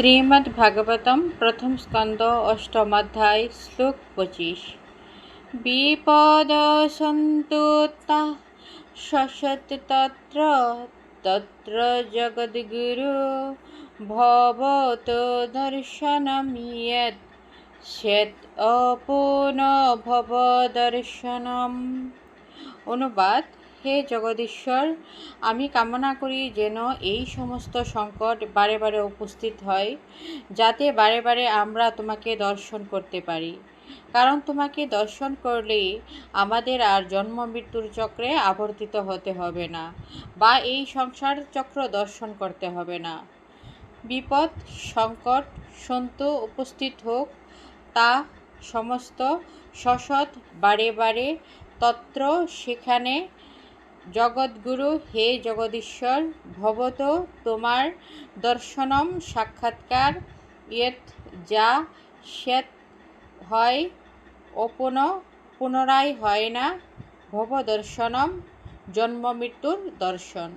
श्रीमद्भागवतम प्रथम स्कंद अष्टमाध्याय श्लोक 25। विपद संतुता शशत तत्र तत्र जगद्गुरु भवतो दर्शनम यत् स्यत् अपूर्ण भव दर्शनम। অনুবাদ, হে জগদীশ্বর, আমি কামনা করি যেন এই সমস্ত সংকট বারে বারে উপস্থিত হয়, যাতে বারে বারে আমরা তোমাকে দর্শন করতে পারি। কারণ তোমাকে দর্শন করলেই আমাদের আর জন্ম মৃত্যুর চক্রে আবর্তিত হতে হবে না, বা এই সংসার চক্র দর্শন করতে হবে না। বিপদ সংকট সন্তু উপস্থিত হোক, তা সমস্ত সশত বারে বারে তত্র সেখানে জগৎগুরু হে জগদীশ্বর ভবত তোমার দর্শনম সাক্ষাৎকার ইয়েত যা শ্বেত হয় পুনরায় হয় না, ভব দর্শনম জন্ম মৃত্যুর দর্শন।